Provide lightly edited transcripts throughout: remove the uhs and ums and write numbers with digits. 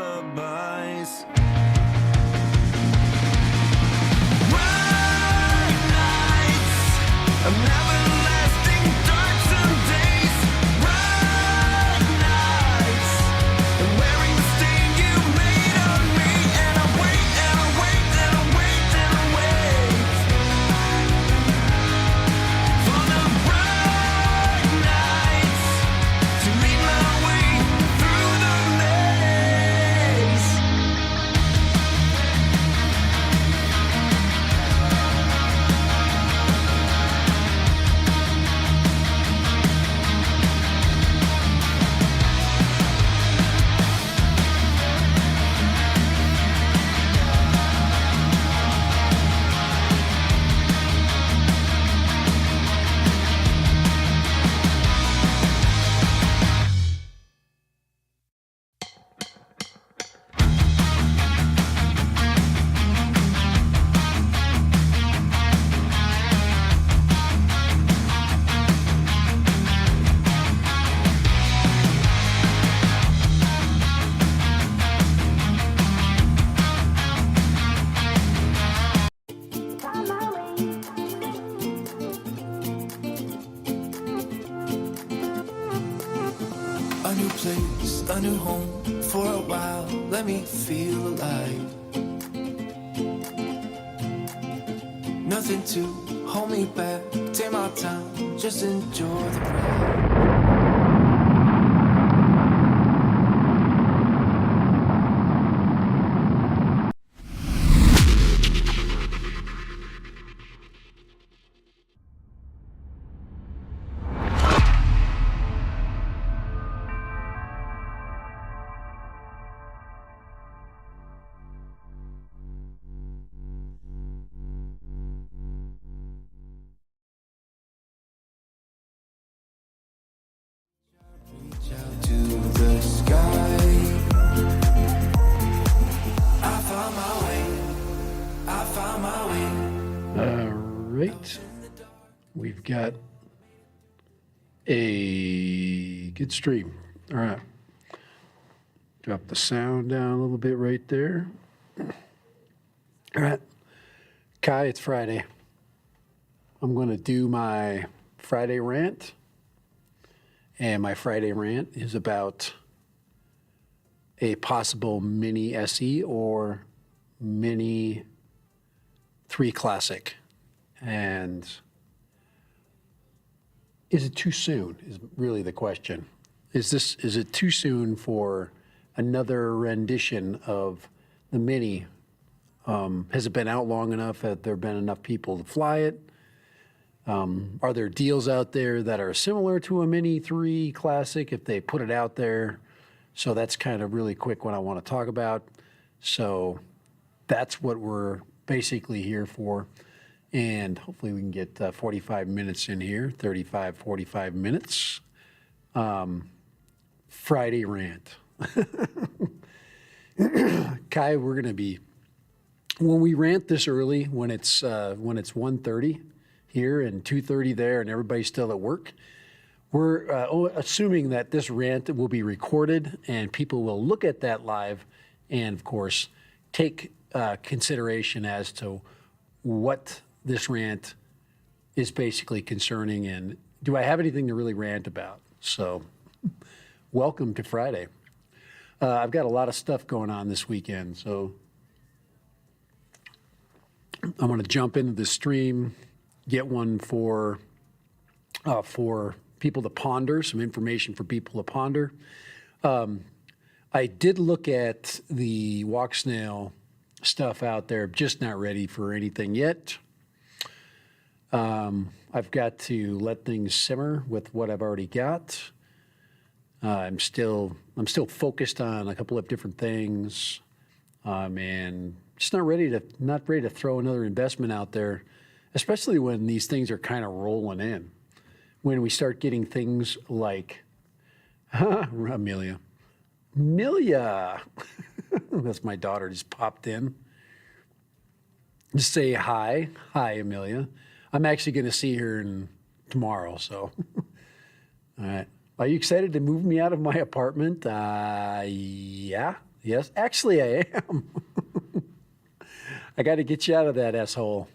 lullabies. Everlasting darksome days, bright nights, and wearing the stain you made on me. And I wait, and I wait, and I wait, and I wait for the bright nights to lead my way through the maze. A new place, a new home for a while. Let me feel alive. Nothing to hold me back. Take my time, just enjoy the ride. Reach out to the sky. I found my way. I found my way. All right. We've got a good stream. All right. Drop the sound down a little bit right there. All right. Kai, it's Friday. I'm going to do my Friday rant. And my Friday rant is about a possible Mini SE or Mini 3 Classic. And is it too soon is really the question. Is it too soon for another rendition of the Mini? Has it been out long enough? Have there been enough people to fly it? Are there deals out there that are similar to a Mini 3 Classic if they put it out there? So that's kind of really quick what I want to talk about. So that's what we're basically here for. And hopefully we can get 45 minutes in here, 35, 45 minutes. Friday rant. Kai, we're going to be, when we rant this early, when it's 1:30 here and 2:30 there and everybody's still at work, we're assuming that this rant will be recorded and people will look at that live and, of course, take consideration as to what this rant is basically concerning and do I have anything to really rant about? So welcome to Friday. I've got a lot of stuff going on this weekend, so I'm going to jump into the stream, get one for people to ponder, some information for people to ponder. I did look at the walk snail stuff out there, just not ready for anything yet. I've got to let things simmer with what I've already got. I'm still focused on a couple of different things, and just not ready to throw another investment out there, especially when these things are kind of rolling in. When we start getting things like Amelia, that's my daughter just popped in. Just say hi, Amelia. I'm actually going to see her tomorrow, so. All right. Are you excited to move me out of my apartment? Yeah, Yes, actually I am. I got to get you out of that S-hole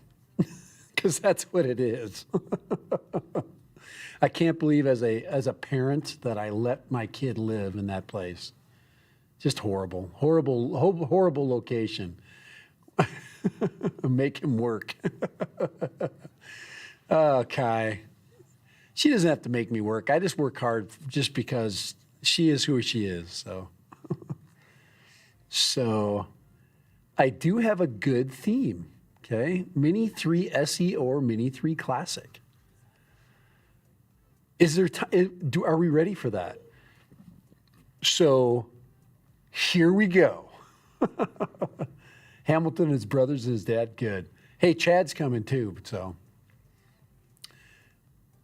because that's what it is. I can't believe as a parent that I let my kid live in that place. Just horrible, horrible location. Make him work. Oh, Kai. She doesn't have to make me work. I just work hard just because she is who she is. So I do have a good theme. Okay. Mini 3 SE or Mini 3 Classic. Is there are we ready for that? So here we go. Hamilton, his brothers, and his dad. Good. Hey, Chad's coming too.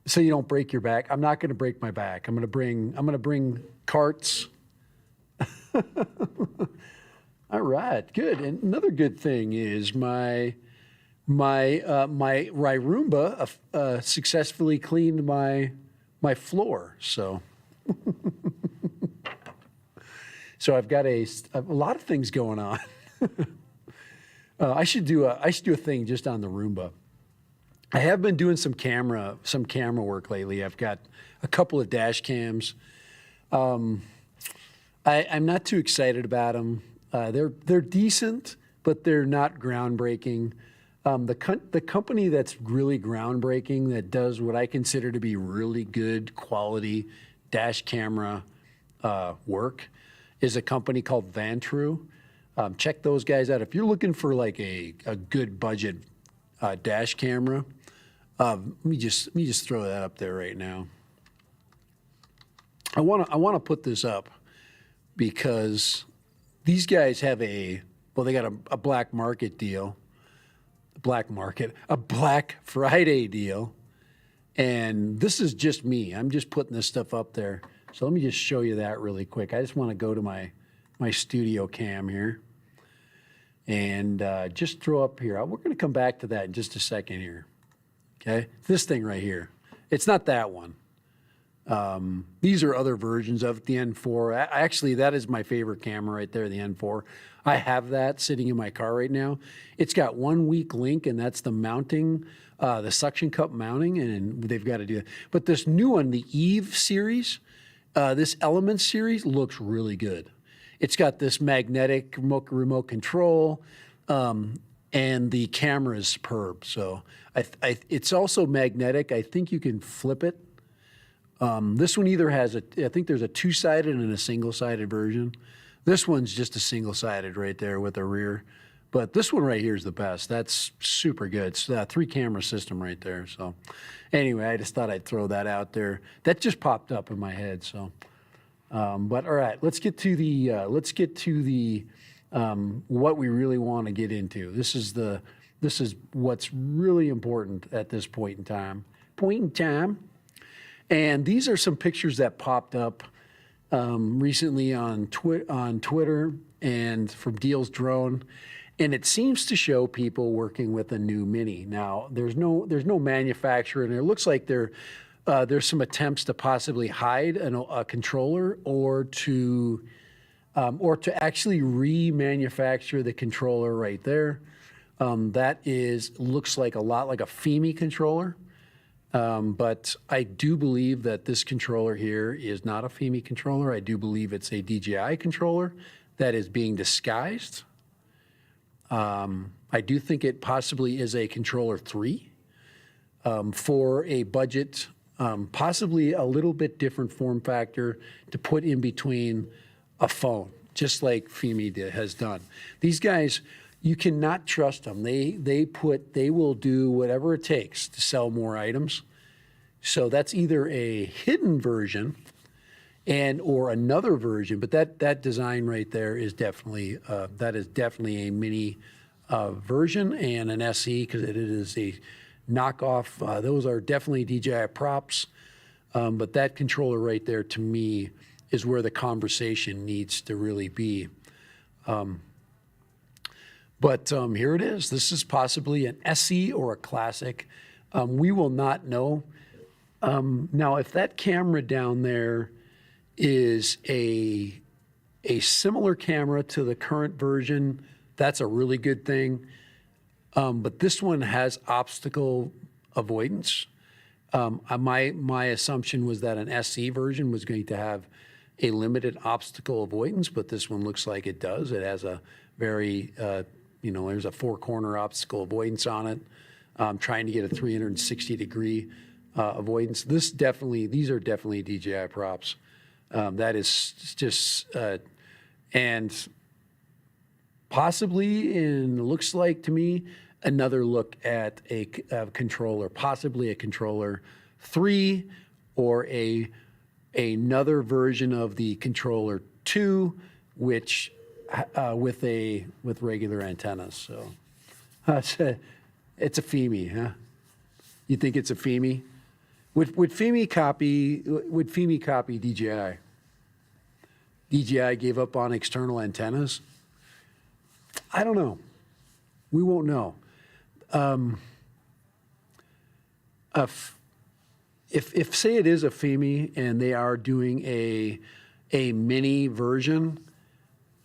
So you don't break your back. I'm not going to break my back. I'm going to bring carts. All right, good. And another good thing is my Roomba successfully cleaned my floor. So I've got a lot of things going on. I should do a thing just on the Roomba. I have been doing some camera work lately. I've got a couple of dash cams. I'm not too excited about them. They're decent, but they're not groundbreaking. The company that's really groundbreaking, that does what I consider to be really good quality dash camera work, is a company called Vantru. Check those guys out. If you're looking for like a good budget dash camera, let me just throw that up there right now. I want to put this up because these guys have they got a black market deal, a Black Friday deal, and this is just me. I'm just putting this stuff up there. So let me just show you that really quick. I just want to go to my studio cam here and just throw up here. We're going to come back to that in just a second here. Okay, this thing right here. It's not that one. These are other versions of the N4. Actually, that is my favorite camera right there, the N4. I have that sitting in my car right now. It's got one weak link, and that's the mounting, the suction cup mounting, and they've got to do that. But this new one, the Eve series, this Element series, looks really good. It's got this magnetic remote control, and the camera is superb. So it's also magnetic. I think you can flip it. This one either has I think there's a two-sided and a single-sided version. This one's just a single-sided right there with a rear. But this one right here is the best. That's super good. It's a 3-camera system right there. So anyway, I just thought I'd throw that out there. That just popped up in my head. So, but all right, let's get to the what we really want to get into. This is what's really important at this point in time. And these are some pictures that popped up recently on Twitter and from Deals Drone, and it seems to show people working with a new Mini. Now, there's no manufacturer, and it looks like there's some attempts to possibly hide a controller or to actually remanufacture the controller right there. That looks like a lot like a FIMI controller. But I do believe that this controller here is not a FIMI controller. I do believe it's a DJI controller that is being disguised. I do think it possibly is a controller 3 for a budget, possibly a little bit different form factor to put in between a phone, just like FIMI has done. These guys, you cannot trust them. They will do whatever it takes to sell more items. So that's either a hidden version or another version, but that design right there is definitely a Mini version and an SE, because it is a knockoff. Those are definitely DJI props, but that controller right there to me is where the conversation needs to really be. But here it is. This is possibly an SE or a Classic. We will not know. Now, if that camera down there is a a similar camera to the current version. That's a really good thing. But this one has obstacle avoidance. My assumption was that an SE version was going to have a limited obstacle avoidance, but this one looks like it does. It has a very, there's a 4-corner obstacle avoidance on it. Trying to get a 360-degree avoidance. These are definitely DJI props. That is just, and possibly, and looks like to me, another look at a controller, possibly a controller 3 or another version of the controller 2, which with regular antennas. So it's a FEMI, huh? You think it's a FEMI? Would FEMI copy DJI? DJI gave up on external antennas? I don't know. We won't know. If say it is a FEMI and they are doing a mini version,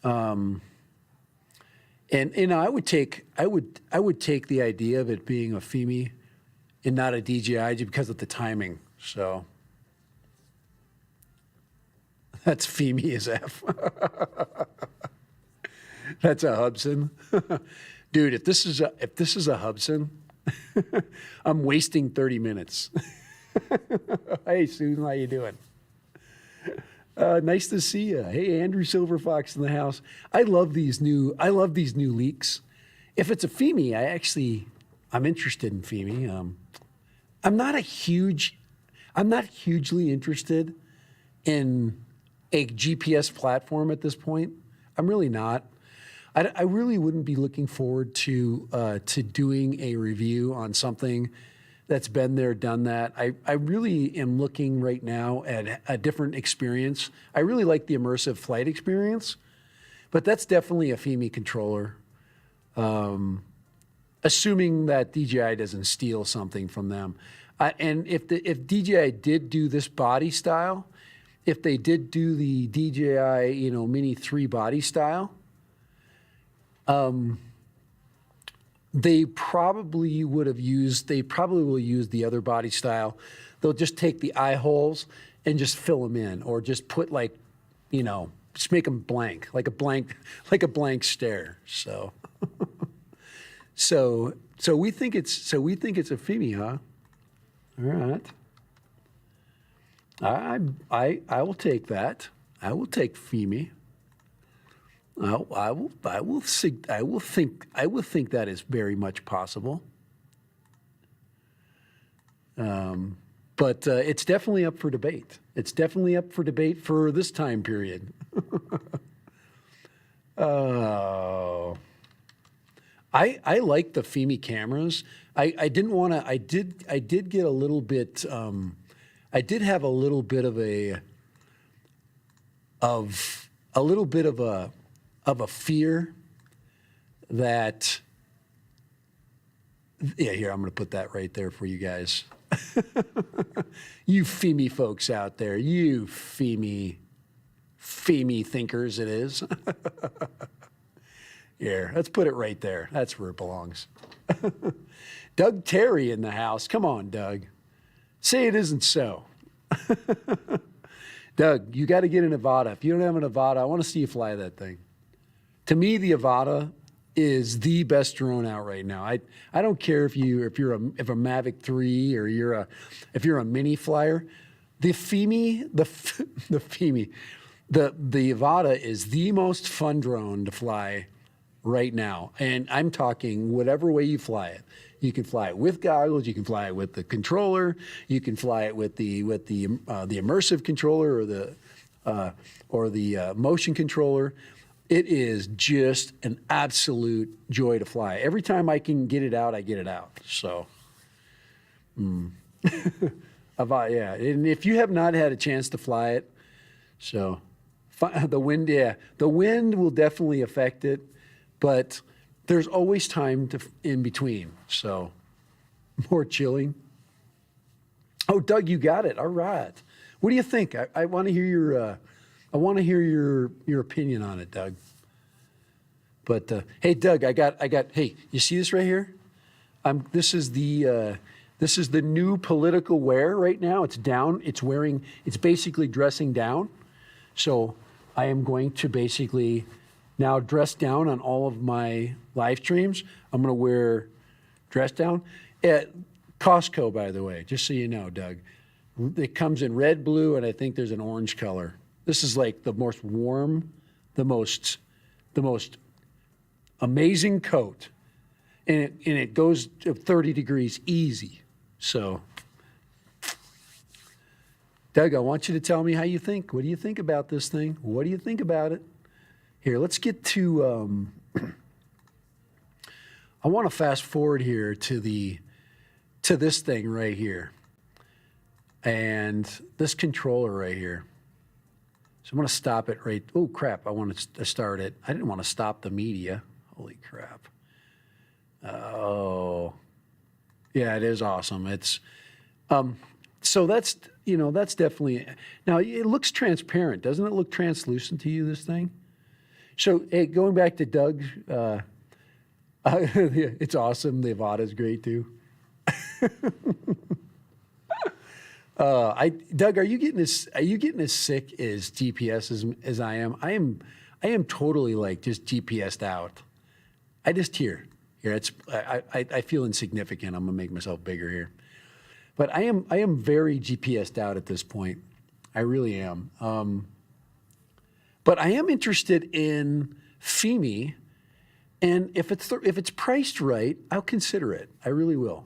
and I would take the idea of it being a FEMI and not a DJI because of the timing. So that's FEMI as F. That's a Hubsan. Dude, if this is a Hubsan, I'm wasting 30 minutes. Hey, Susan, how you doing? Nice to see you. Hey, Andrew Silverfox in the house. I love these new leaks. If it's a FEMI, I'm interested in FEMI. I'm not hugely interested in a GPS platform at this point. I'm really not. I really wouldn't be looking forward to doing a review on something that's been there, done that. I really am looking right now at a different experience. I really like the immersive flight experience, but that's definitely a FEMI controller. Assuming that DJI doesn't steal something from them. And if DJI did do this body style, if they did do the DJI, Mini 3 body style, they probably will use the other body style. They'll just take the eye holes and just fill them in, or just put just make them blank, like a blank stare. So, so we think it's a FEMI, huh? All right. I will take that. I will take FEMI. I will think that is very much possible. But it's definitely up for debate. It's definitely up for debate for this time period. I like the FEMI cameras. I did get a little bit. I did have a little bit of a fear that, here, I'm going to put that right there for you guys. You FEMI folks out there, you FEMI thinkers it is. Here, let's put it right there. That's where it belongs. Doug Terry in the house. Come on, Doug. Say it isn't so. Doug, you got to get an Avata. If you don't have an Avata, I want to see you fly that thing. To me, the Avata is the best drone out right now. I don't care if you're a Mavic 3 or if you're a mini flyer. The FEMI, the Avata is the most fun drone to fly right now. And I'm talking whatever way you fly it. You can fly it with goggles. You can fly it with the controller. You can fly it with the immersive controller or the motion controller. It is just an absolute joy to fly. Every time I can get it out, I get it out. So, yeah. And if you have not had a chance to fly it, so the wind will definitely affect it, but there's always time in between. So, more chilling. Oh, Doug, you got it. All right. What do you think? I want to hear your I want to hear your opinion on it, Doug. But hey, Doug, I got. Hey, you see this right here? This is the new political wear right now. It's down. It's wearing. It's basically dressing down. So I am going to basically now dress down on all of my live streams. I'm going to wear dress down at Costco, by the way, just so you know, Doug. It comes in red, blue, and I think there's an orange color. This is like the most warm, the most amazing coat, and it goes to 30 degrees easy. So, Doug, I want you to tell me how you think. What do you think about this thing? What do you think about it? Here, let's get to. I want to fast forward here to this thing right here, and this controller right here. So I'm going to stop it right. Oh crap! I want to start it. I didn't want to stop the media. Holy crap. Oh, yeah, it is awesome. It's, so that's, that's definitely, now it looks transparent. Doesn't it look translucent to you, this thing? So, hey, going back to Doug, it's awesome. The Avada's great too. Doug, are you getting as sick as GPS as I am? I am totally like just GPSed out. I just here. I feel insignificant. I'm gonna make myself bigger here, but I am very GPSed out at this point. I really am. But I am interested in FEMI, and if it's priced right, I'll consider it. I really will.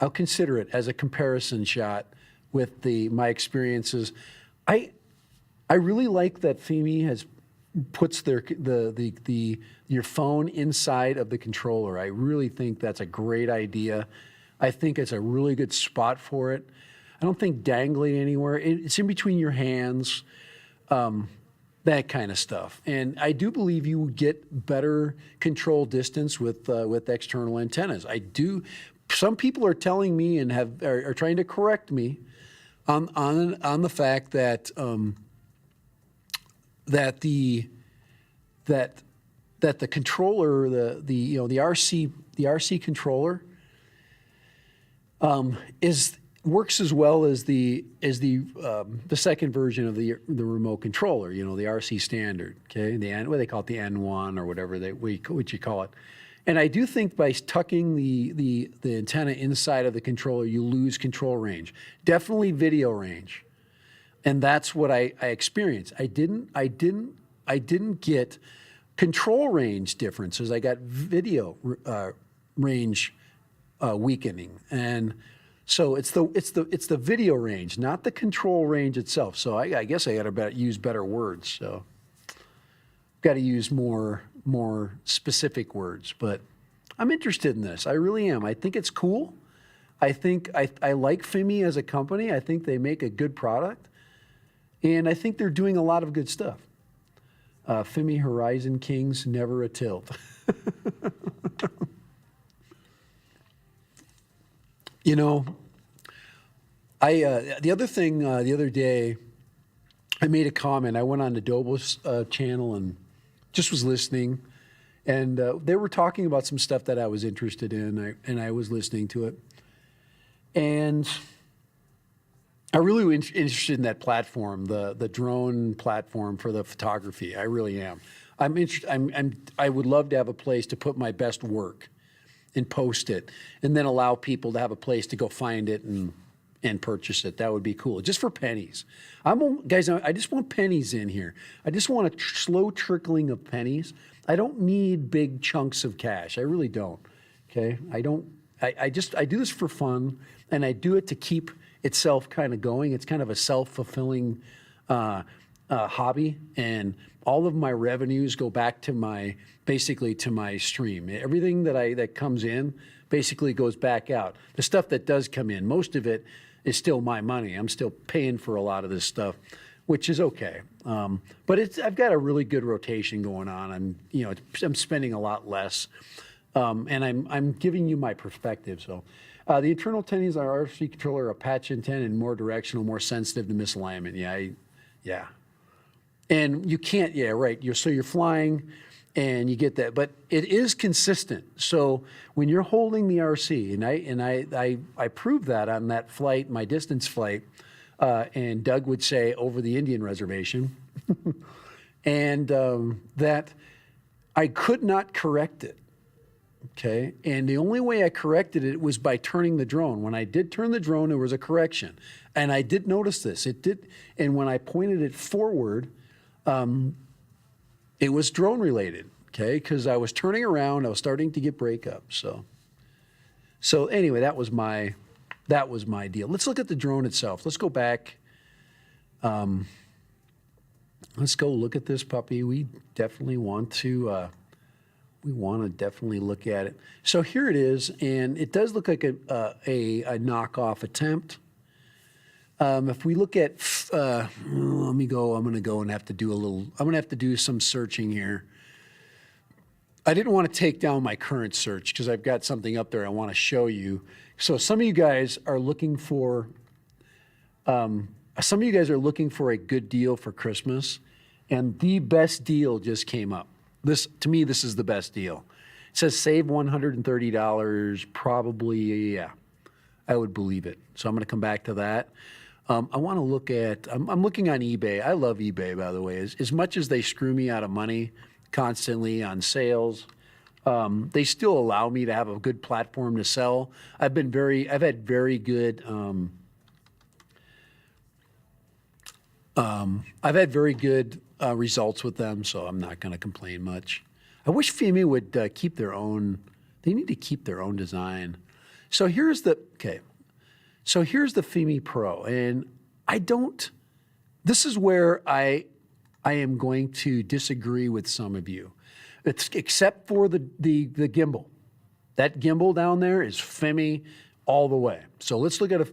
I'll consider it as a comparison shot with my experiences. I really like that FEMI puts your phone inside of the controller. I really think that's a great idea. I think it's a really good spot for it. I don't think dangling anywhere. It's in between your hands, that kind of stuff. And I do believe you would get better control distance with external antennas. I do. Some people are telling me and are trying to correct me on the fact that that the controller, the RC controller, works as well as the second version of the remote controller. The RC standard. Okay, what they call it, the N1 or whatever what you call it. And I do think by tucking the antenna inside of the controller, you lose control range. Definitely video range. And that's what I experienced. I didn't get control range differences. I got video range weakening. And so it's the video range, not the control range itself. So I guess I got to use better words. So got to use more specific words. But I'm interested in this. I really am. I think it's cool. I think I like FEMI as a company. I think they make a good product. And I think they're doing a lot of good stuff. FEMI Horizon Kings, never a tilt. The other thing, the other day, I made a comment. I went on Adobe's channel and just was listening. And they were talking about some stuff that I was interested in, and I was listening to it. And I really was interested in that platform, the drone platform for the photography. I really am. I'm interested. I would love to have a place to put my best work and post it, and then allow people to have a place to go find it and purchase it. That would be cool, just for pennies. Guys, I just want pennies in here. I just want a slow trickling of pennies. I don't need big chunks of cash. I really don't. Okay, I don't. I do this for fun, and I do it to keep itself kind of going. It's kind of a self-fulfilling hobby, and all of my revenues go back to basically to my stream. Everything that comes in basically goes back out. The stuff that does come in, most of it is still my money. I'm still paying for a lot of this stuff, which is okay. But I've got a really good rotation going on. I'm spending a lot less, and I'm giving you my perspective. So. The internal antennas on our RC controller are a patch antenna and more directional, more sensitive to misalignment. Yeah. And you can't, yeah, right. So you're flying and you get that, but it is consistent. So when you're holding the RC, and I proved that on that flight, my distance flight, and Doug would say over the Indian reservation, and that I could not correct it. Okay. And the only way I corrected it was by turning the drone. When I did turn the drone, there was a correction. And I did notice this. It did. And when I pointed it forward, it was drone related. Okay. Because I was turning around, I was starting to get breakups. So anyway, that was my deal. Let's look at the drone itself. Let's go back. Let's go look at this puppy. We definitely want to. We want to definitely look at it. So here it is, and it does look like a knockoff attempt. If we look at, let me go. I'm going to go and have to do a little. I'm going to have to do some searching here. I didn't want to take down my current search because I've got something up there I want to show you. So some of you guys are looking for. Some of you guys are looking for a good deal for Christmas, and the best deal just came up. This, to me, this is the best deal. It says save $130, probably, yeah, I would believe it. So I'm going to come back to that. I want to look at, I'm looking on eBay. I love eBay, by the way. As much as they screw me out of money constantly on sales, they still allow me to have a good platform to sell. I've had very good, results with them, so I'm not going to complain much. I wish Fimi would keep their own. They need to keep their own design. So here's the Fimi Pro, and I don't. This is where I am going to disagree with some of you. It's except for the gimbal. That gimbal down there is Fimi all the way. So let's look at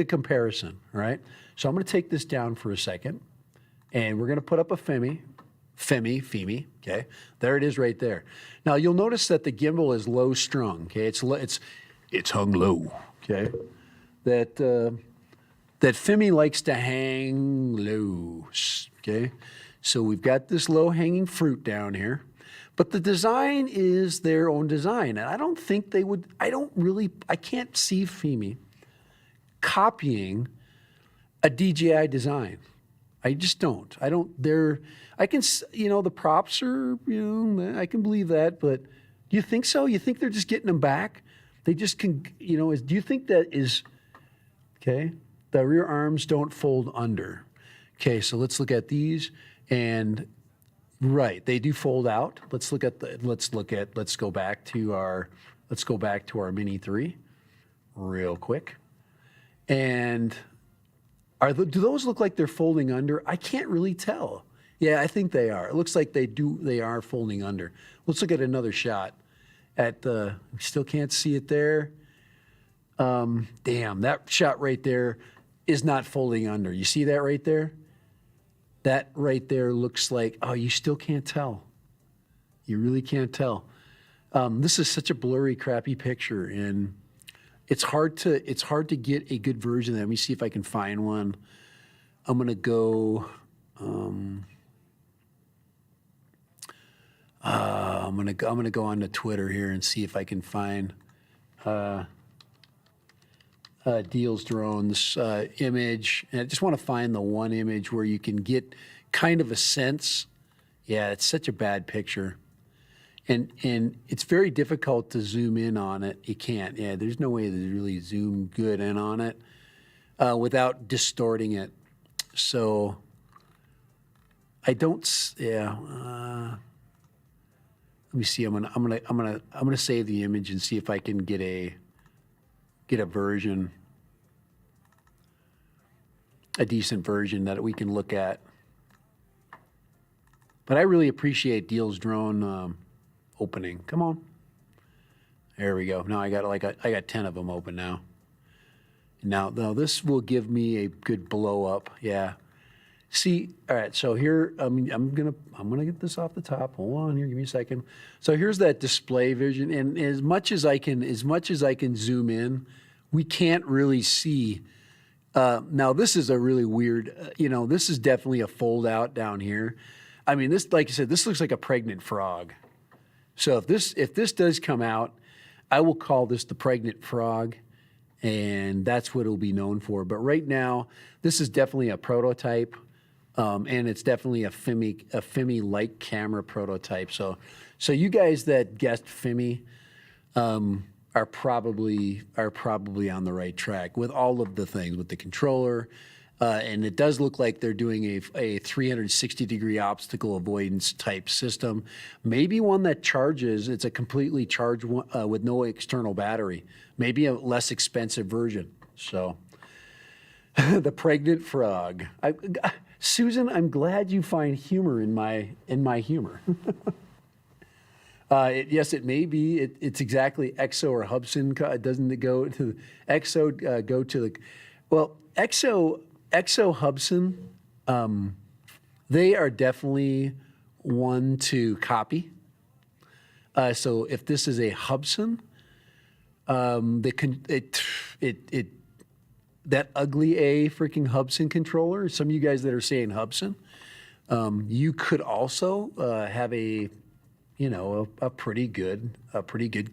comparison. All right. So I'm going to take this down for a second. And we're going to put up a Fimi, okay? There it is right there. Now, you'll notice that the gimbal is low strung, okay? It's hung low, okay? That Fimi likes to hang low, okay? So we've got this low-hanging fruit down here. But the design is their own design. And I don't think they would, I can't see Fimi copying a DJI design. I just don't. The props are, I can believe that, but do you think so? You think they're just getting them back? They just can, do you think that is, okay, the rear arms don't fold under. Okay, so let's look at these, and right, they do fold out. Let's go back to our Mini 3 real quick. And do those look like they're folding under? I can't really tell. Yeah, I think they are. It looks like they are folding under. Let's look at another shot. We still can't see it there. Damn, that shot right there is not folding under. You see that right there? That right there looks like, oh, you still can't tell. You really can't tell. This is such a blurry, crappy picture, and it's hard to get a good version of that. Let me see if I can find one. I'm gonna go. I'm gonna go on to Twitter here and see if I can find Deals Drones image. And I just want to find the one image where you can get kind of a sense. Yeah, it's such a bad picture. And it's very difficult to zoom in on it. You can't. Yeah, there's no way to really zoom good in on it without distorting it. So I don't. Yeah. Let me see. I'm gonna save the image and see if I can get a version, a decent version that we can look at. But I really appreciate Deals Drone. Opening. Come on. There we go. Now I got 10 of them open now. Now this will give me a good blow up. Yeah. See, all right. So here, I'm gonna get this off the top. Hold on here. Give me a second. So here's that display vision, and as much as I can zoom in, we can't really see Now this is a really weird, this is definitely a fold out down here. I mean, this, like I said, this looks like a pregnant frog. So if this does come out, I will call this the pregnant frog, and that's what it'll be known for. But right now, this is definitely a prototype, and it's definitely a Fimi-like camera prototype. So you guys that guessed Fimi are probably on the right track with all of the things, with the controller. And it does look like they're doing a 360-degree obstacle avoidance type system. Maybe one that charges, it's a completely charged one, with no external battery. Maybe a less expensive version. So, the pregnant frog. Susan, I'm glad you find humor in my humor. Yes, it may be. It's exactly EXO or Hubsan. Doesn't it go to EXO? Go to the EXO Hubsan. They are definitely one to copy. So if this is a Hubsan, that ugly A freaking Hubsan controller. Some of you guys that are saying Hubsan, you could also have a pretty good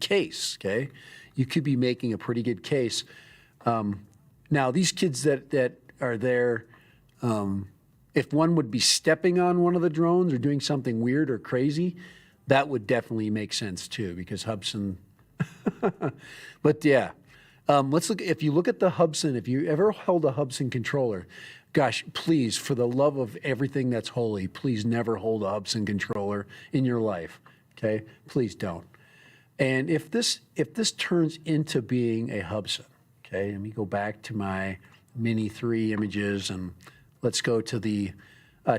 case. Okay, you could be making a pretty good case. Now these kids that are there, if one would be stepping on one of the drones or doing something weird or crazy, that would definitely make sense too, because Hubsan. But yeah, let's look. If you look at the Hubsan, if you ever held a Hubsan controller, gosh, please, for the love of everything that's holy, please never hold a Hubsan controller in your life. Okay, please don't. And if this turns into being a Hubsan, okay, let me go back to my Mini 3 images and let's go to the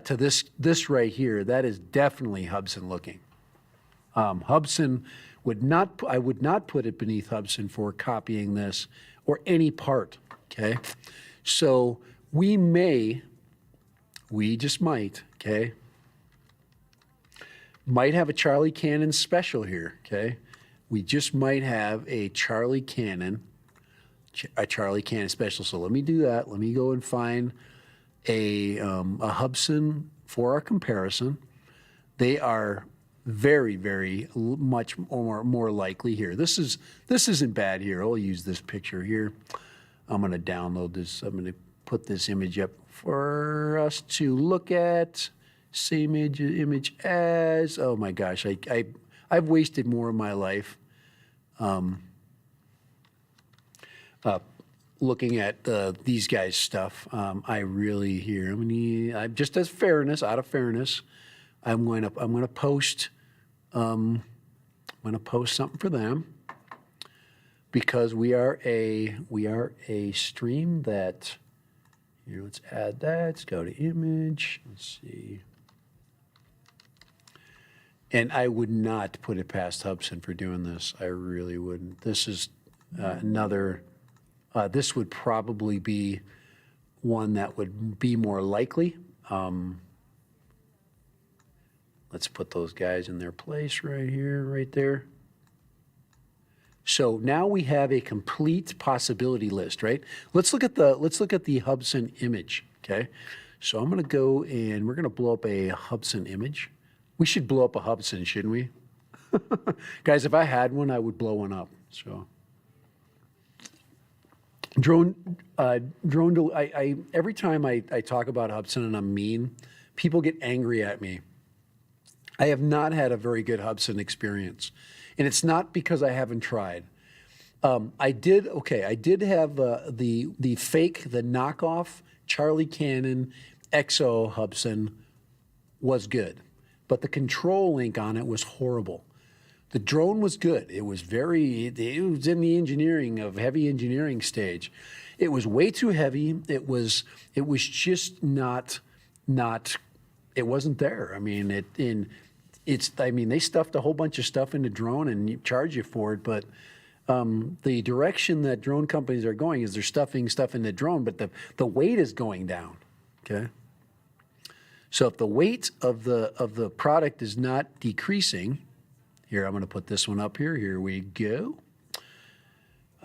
to this right here. That is definitely Hubsan looking. Hubsan I would not put it beneath Hubsan for copying this or any part. Okay, so we just might. Okay. Might have a Charlie Cannon special here, okay? We just might have a Charlie Cannon special. So let me do that. Let me go and find a Hubsan for our comparison. They are very, very much more likely here. This isn't bad here. I'll use this picture here. I'm going to download this. I'm going to put this image up for us to look at. Same image as, oh my gosh, I've wasted more of my life looking at these guys' stuff. I really here. I'm just out of fairness, I'm going to post something for them, because we are a stream that, here, let's add that. Let's go to image. Let's see. And I would not put it past Hubsan for doing this. I really wouldn't. This is this would probably be one that would be more likely. Let's put those guys in their place right here, right there. So now we have a complete possibility list, right? Let's look at the Hubsan image, okay? So I'm going to go and we're going to blow up a Hubsan image. We should blow up a Hubsan, shouldn't we? Guys, if I had one, I would blow one up. So every time I talk about Hubsan and I'm mean, people get angry at me. I have not had a very good Hubsan experience. And it's not because I haven't tried. I did have the knockoff Charlie Cannon EXO Hubsan was good, but the control link on it was horrible. The drone was good. It was in the heavy engineering stage. It was way too heavy. It was just not, it wasn't there. I mean, they stuffed a whole bunch of stuff in the drone and you charge you for it, but the direction that drone companies are going is they're stuffing stuff in the drone, but the weight is going down, okay? So if the weight of the product is not decreasing, here, I'm going to put this one up here. Here we go.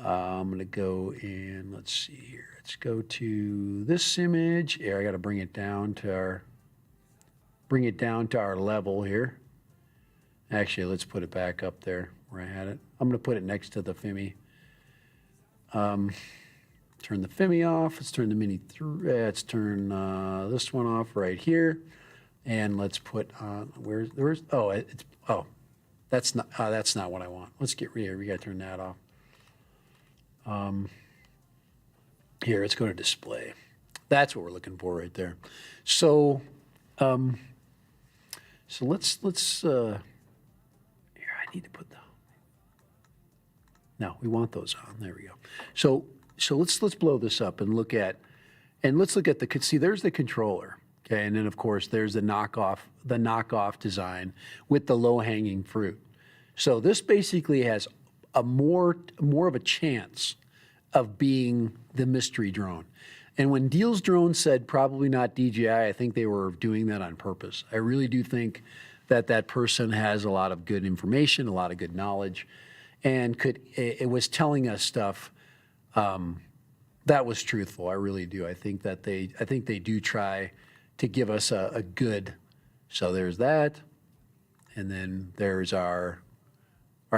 I'm going to go in, let's see here. Let's go to this image. Here, I got to bring it down to our level here. Actually, let's put it back up there where I had it. I'm going to put it next to the Fimi. Turn the Fimi off. Let's turn the Mini through. Let's turn this one off right here. And let's put on, that's not what I want. Let's get rid of it. We got to turn that off. Here, let's go to display. That's what we're looking for right there. So, let's here, I need to put no, we want those on. There we go. So let's blow this up and look at see, there's the controller. Okay, and then of course there's the knockoff design with the low-hanging fruit. So this basically has a more of a chance of being the mystery drone. And when Deals Drone said probably not DJI, I think they were doing that on purpose. I really do think that person has a lot of good information, a lot of good knowledge, and it was telling us stuff that was truthful. I really do. I think they do try to give us a good. So there's that, and then there's our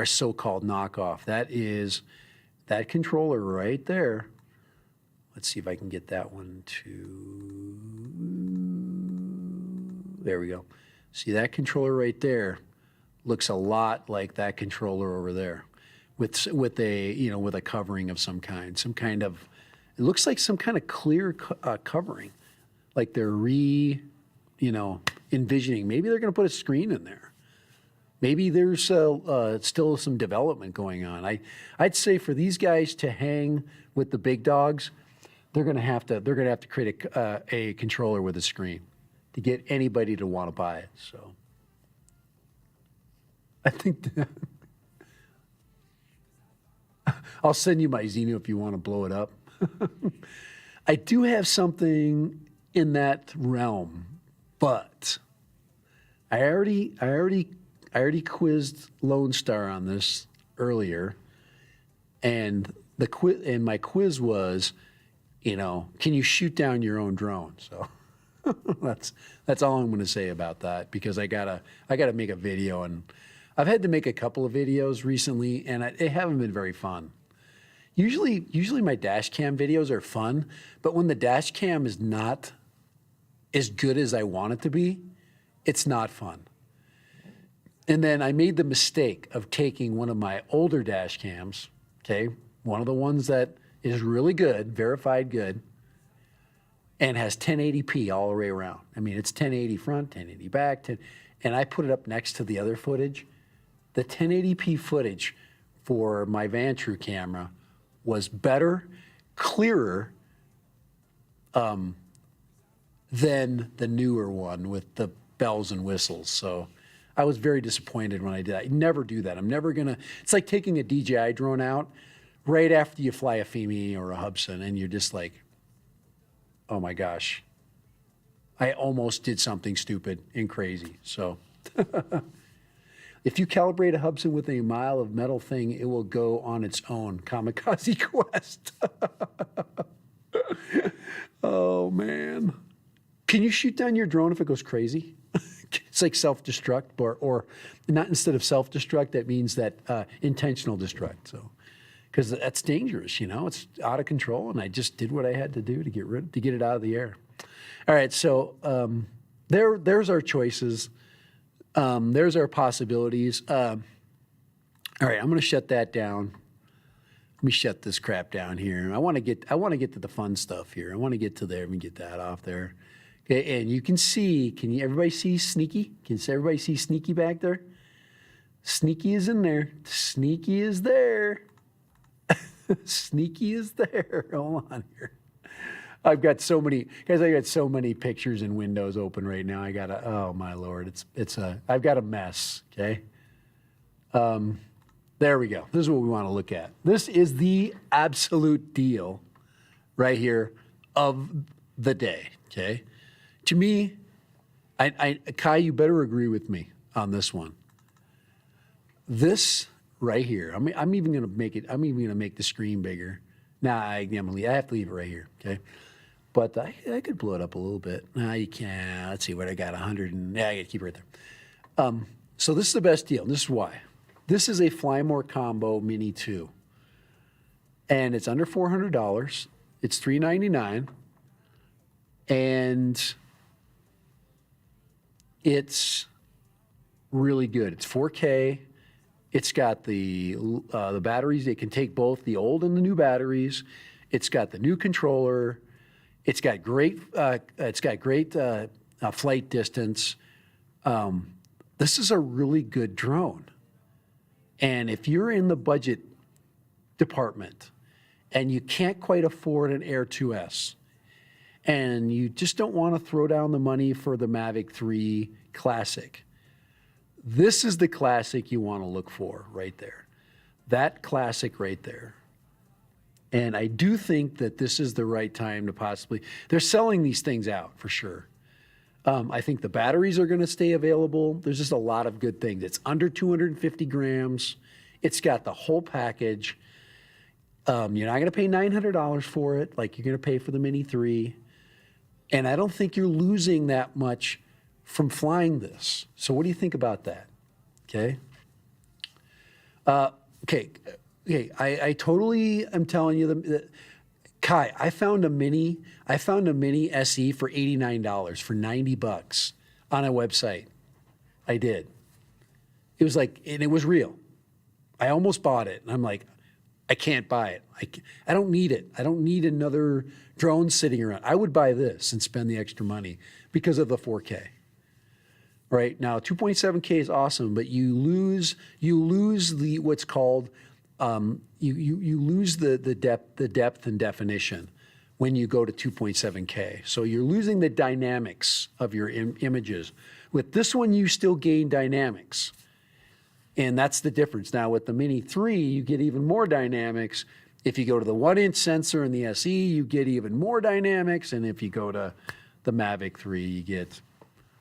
so-called knockoff. That is that controller right there. Let's see if I can get that one to. There we go. See that controller right there looks a lot like that controller over there, with a covering of some kind. It looks like some kind of clear covering, like they're envisioning. Maybe they're going to put a screen in there. Maybe there's still some development going on. I'd say for these guys to hang with the big dogs, they're going to have to create a controller with a screen to get anybody to want to buy it. So I think I'll send you my Xeno if you want to blow it up. I do have something in that realm, but I already quizzed Lone Star on this earlier, and my quiz was, can you shoot down your own drone? So that's all I'm going to say about that, because I gotta make a video, and I've had to make a couple of videos recently, and they haven't been very fun. Usually my dash cam videos are fun, but when the dash cam is not as good as I want it to be, it's not fun. And then I made the mistake of taking one of my older dash cams, okay, one of the ones that is really good, verified good, and has 1080p all the way around. I mean, it's 1080 front, 1080 back, and I put it up next to the other footage. The 1080p footage for my Vantru camera was better, clearer than the newer one with the bells and whistles. So I was very disappointed when I did that. I never do that. I'm never gonna. It's like taking a DJI drone out right after you fly a Fimi or a Hubsan, and you're just like, oh my gosh, I almost did something stupid and crazy. So if you calibrate a Hubsan with a mile of metal thing, it will go on its own. Kamikaze Quest. Oh man. Can you shoot down your drone if it goes crazy? It's like self-destruct, or not. Instead of self-destruct, that means that intentional destruct. So, because that's dangerous, it's out of control, and I just did what I had to do to get it out of the air. All right, so there's our choices. There's our possibilities. All right, I'm going to shut that down. Let me shut this crap down here. I want to get to the fun stuff here. I want to get to there. Let me get that off there. Okay, and you can see, everybody see Sneaky? Can everybody see Sneaky back there? Sneaky is in there. Sneaky is there. Sneaky is there. Hold on here. I've got so many pictures and windows open right now. Oh my Lord, I've got a mess, okay? There we go. This is what we want to look at. This is the absolute deal right here of the day, okay? To me, Kai, you better agree with me on this one. This right here. I'm even going to make it. I'm even going to make the screen bigger. Nah, I have to leave it right here. Okay. But I could blow it up a little bit. Nah, you can't. Let's see what I got. 100 and yeah, I got to keep it right there. So this is the best deal. This is why. This is a Fly More Combo Mini 2. And it's under $400. It's $399. And it's really good. It's 4K. It's got the batteries. It can take both the old and the new batteries. It's got the new controller. It's got great flight distance. This is a really good drone. And if you're in the budget department and you can't quite afford an Air 2S and you just don't want to throw down the money for the Mavic 3 Classic, this is the Classic you want to look for right there. That Classic right there. And I do think that this is the right time to possibly, they're selling these things out for sure. I think the batteries are going to stay available. There's just a lot of good things. It's under 250 grams. It's got the whole package. You're not going to pay $900 for it like you're going to pay for the Mini 3. And I don't think you're losing that much from flying this. So what do you think about that? Okay. I totally am telling you that, Kai, I found a Mini SE for $89 for $90 on a website. I did. It was like, and it was real. I almost bought it. And I'm like, I can't buy it. I don't need it. I don't need another drone sitting around. I would buy this and spend the extra money because of the 4K. Right now, 2.7K is awesome, but you lose the what's called you lose the depth and definition when you go to 2.7K. So you're losing the dynamics of your images. With this one, you still gain dynamics. And that's the difference. Now with the Mini 3, you get even more dynamics. If you go to the 1-inch sensor in the SE, you get even more dynamics. And if you go to the Mavic 3, you get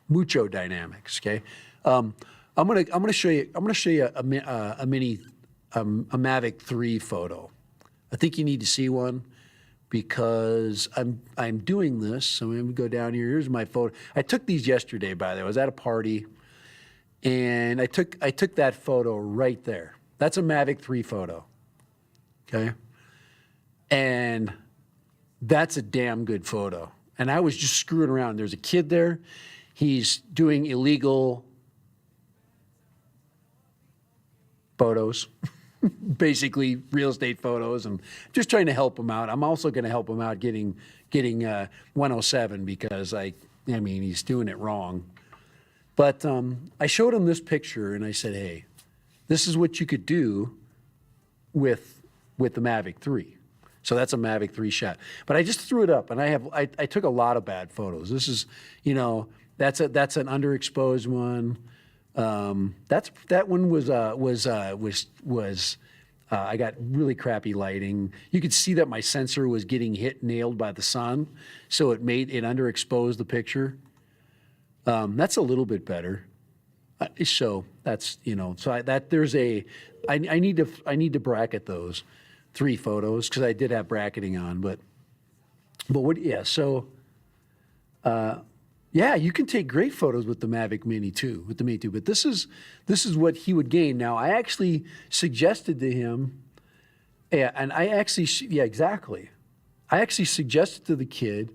mucho dynamics. Okay, I'm gonna show you a Mavic 3 photo. I think you need to see one because I'm doing this. So I'm gonna go down here. Here's my photo. I took these yesterday, by the way. I was at a party, and I took that photo right there. That's a Mavic 3 photo. Okay, and that's a damn good photo. And I was just screwing around. There's a kid there. He's doing illegal photos, basically real estate photos, and just trying to help him out. I'm also going to help him out getting 107 because he's doing it wrong. But I showed him this picture and I said, hey, this is what you could do with the Mavic 3. So that's a Mavic 3 shot. But I just threw it up, and I took a lot of bad photos. This is, that's an underexposed one. That one was I got really crappy lighting. You could see that my sensor was getting nailed by the sun, so it underexposed the picture. That's a little bit better. So that's I need to bracket those 3 photos because I did have bracketing on, but what? Yeah, so. Yeah, you can take great photos with the Mavic Mini 2, but this is what he would gain. Now, I actually suggested to him, exactly. I actually suggested to the kid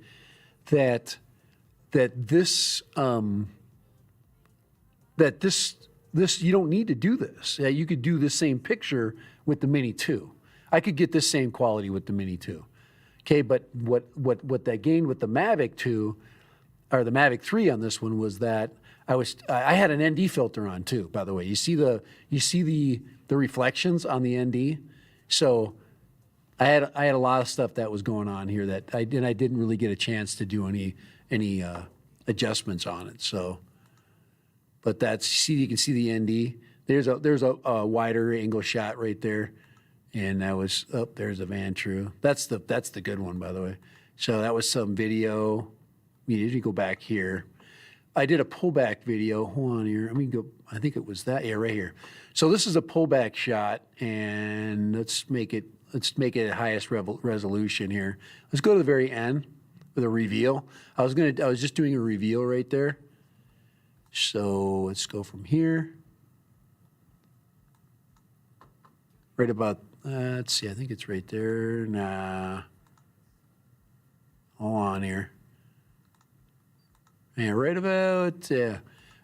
that this you don't need to do this. Yeah, you could do the same picture with the Mini 2. I could get this same quality with the Mini 2. Okay, but what they gained with the Mavic 2 or the Mavic 3 on this one was that I had an ND filter on too, by the way. You see the reflections on the ND. So I had a lot of stuff that was going on here that I didn't really get a chance to do any adjustments on it. So, but you can see the ND. There's a wider angle shot right there. And that was, there's a Van True. That's the good one, by the way. So that was some video. You go back here. I did a pullback video. Hold on here. Let me go. I think it was that. Yeah, right here. So this is a pullback shot, and let's make it at highest resolution here. Let's go to the very end with a reveal. I was just doing a reveal right there. So let's go from here. Right about, let's see, I think it's right there. Nah. Hold on here. Yeah, right about, yeah.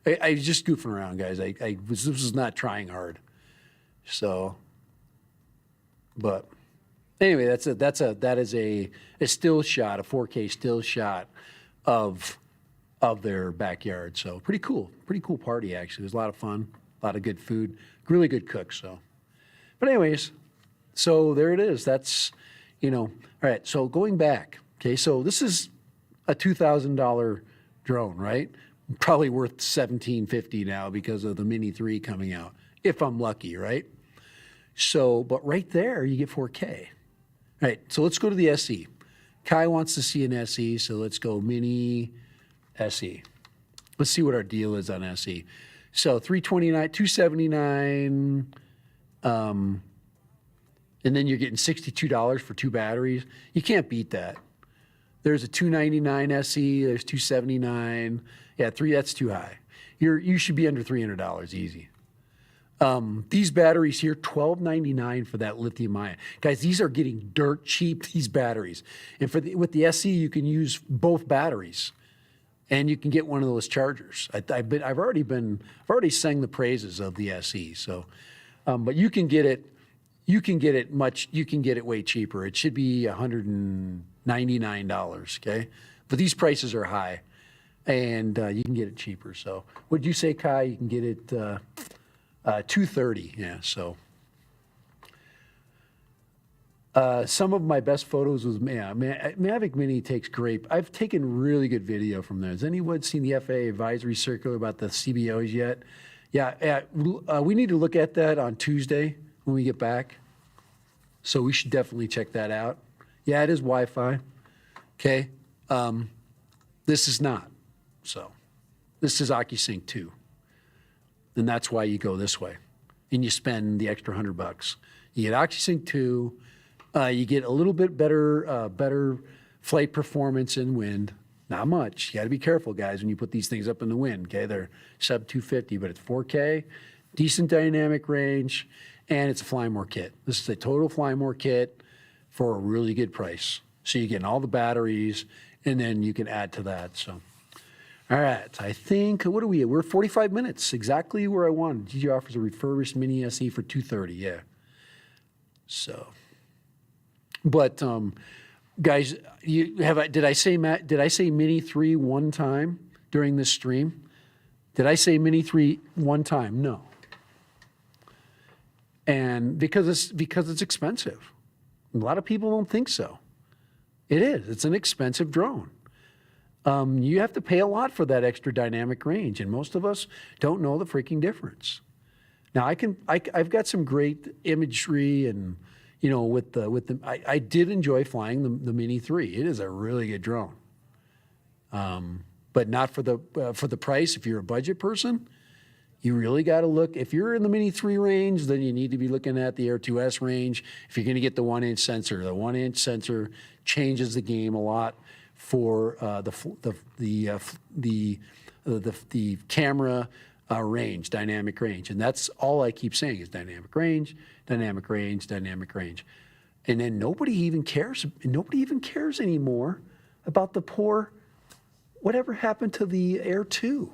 I was just goofing around, guys. This was not trying hard. So, but anyway, that is a still shot, a 4K still shot of their backyard. So pretty cool party, actually. It was a lot of fun, a lot of good food, really good cook. So, but anyways, so there it is. That's, all right. So going back, okay, so this is a $2,000 drone, right? Probably worth $1,750 now because of the Mini 3 coming out, if I'm lucky, right? So, but right there, you get 4K. Right, so let's go to the SE. Kai wants to see an SE, so let's go Mini SE. Let's see what our deal is on SE. So $329, $279, and then you're getting $62 for 2 batteries. You can't beat that. There's a $299 SE, there's $279. Yeah, that's too high. You should be under $300 easy. These batteries here, $12.99 for that lithium ion. Guys, these are getting dirt cheap, these batteries. And with the SE, you can use both batteries. And you can get one of those chargers. I've already sang the praises of the SE. So, but you can get it way cheaper. It should be $199, okay? But these prices are high, and you can get it cheaper. So, what'd you say, Kai? You can get it $230. Yeah. So, some of my best photos was Mavic Mini takes great. I've taken really good video from there. Has anyone seen the FAA advisory circular about the CBOs yet? Yeah, we need to look at that on Tuesday when we get back. So we should definitely check that out. Yeah, it is Wi-Fi. Okay. This is not. So this is AccuSync 2. And that's why you go this way. And you spend the extra $100. You get AccuSync 2. You get a little bit better flight performance in wind. Not much. You got to be careful, guys, when you put these things up in the wind. Okay, they're sub 250, but it's 4K, decent dynamic range, and it's a Fly More kit. This is a total Fly More kit for a really good price. So you're getting all the batteries, and then you can add to that. So, all right, I think we're 45 minutes, exactly where I wanted. DJI offers a refurbished Mini SE for $230. Yeah. So. But guys, did I say Mini 3 one time during this stream? Did I say Mini 3 one time? No. And because it's expensive. A lot of people don't think so. It is. It's an expensive drone. You have to pay a lot for that extra dynamic range, and most of us don't know the freaking difference. Now I've got some great imagery and. I did enjoy flying the Mini 3. It is a really good drone, but not for the price. If you're a budget person, you really got to look. If you're in the Mini 3 range, then you need to be looking at the Air 2S range. If you're going to get the 1-inch sensor, the 1-inch sensor changes the game a lot for the camera range, dynamic range, and that's all I keep saying is dynamic range, dynamic range, dynamic range. And then nobody even cares anymore about the poor, whatever happened to the Air 2.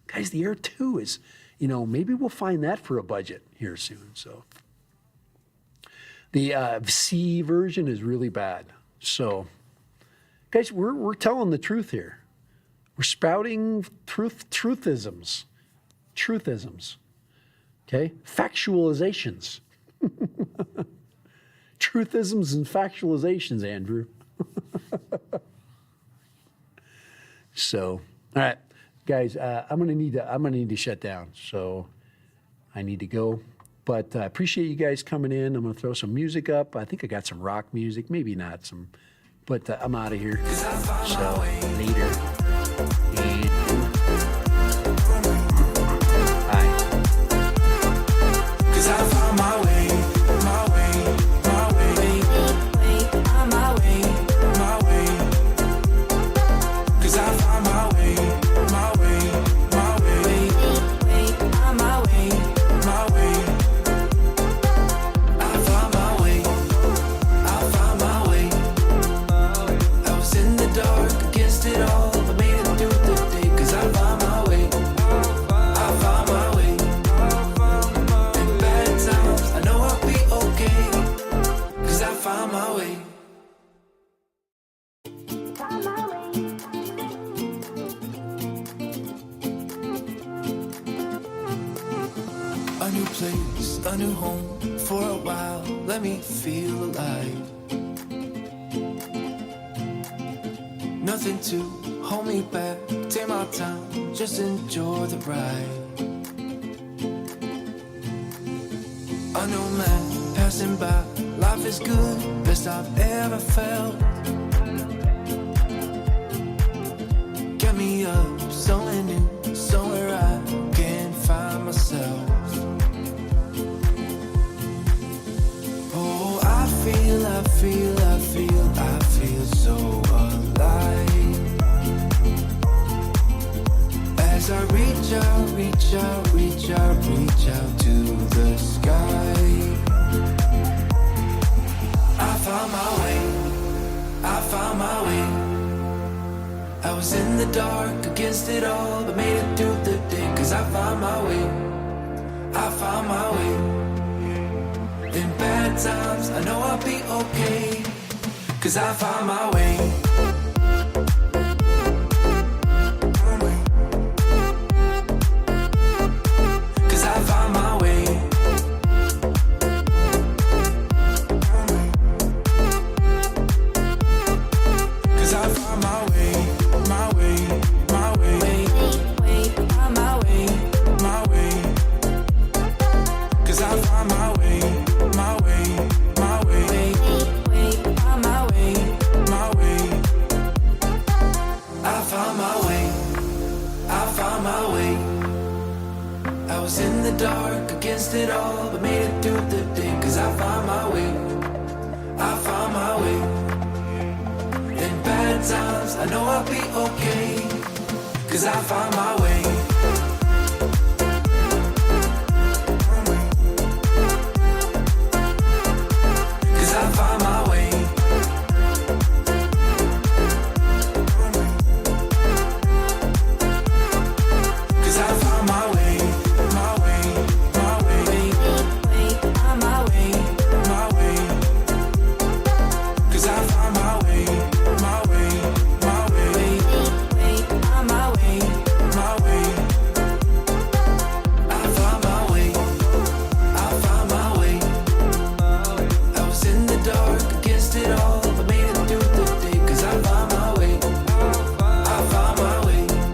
Guys, the Air 2 is, maybe we'll find that for a budget here soon. So the C version is really bad. So guys, we're telling the truth here. We're spouting truthisms. Okay? Factualizations. Truthisms and factualizations, Andrew. So, all right, guys, I'm gonna need to shut down. So I need to go. But I appreciate you guys coming in. I'm gonna throw some music up. I think I got some rock music, maybe not some, but I'm out of here. So later. And just a new home for a while. Let me feel alive. Nothing to hold me back. Take my time, just enjoy the ride. I know, man, passing by. Life is good, best I've ever felt. Get me up, somewhere new, somewhere I can find myself. Oh, I feel so alive. As I reach out to the sky. I found my way. I was in the dark against it all, but made it through the day. Cause I found my way. In bad times, I know I'll be okay. Cause I found my way. Cause I found my way. Cause I found my way, my way, my way, my way, my way. Cause I found my way, my way, my way, my way, my way. I found my way, I found my way. I was in the dark against it all, but made it through the day. Cause I found my way, I found my way. In bad times, I know I'll be okay. Cause I found my way.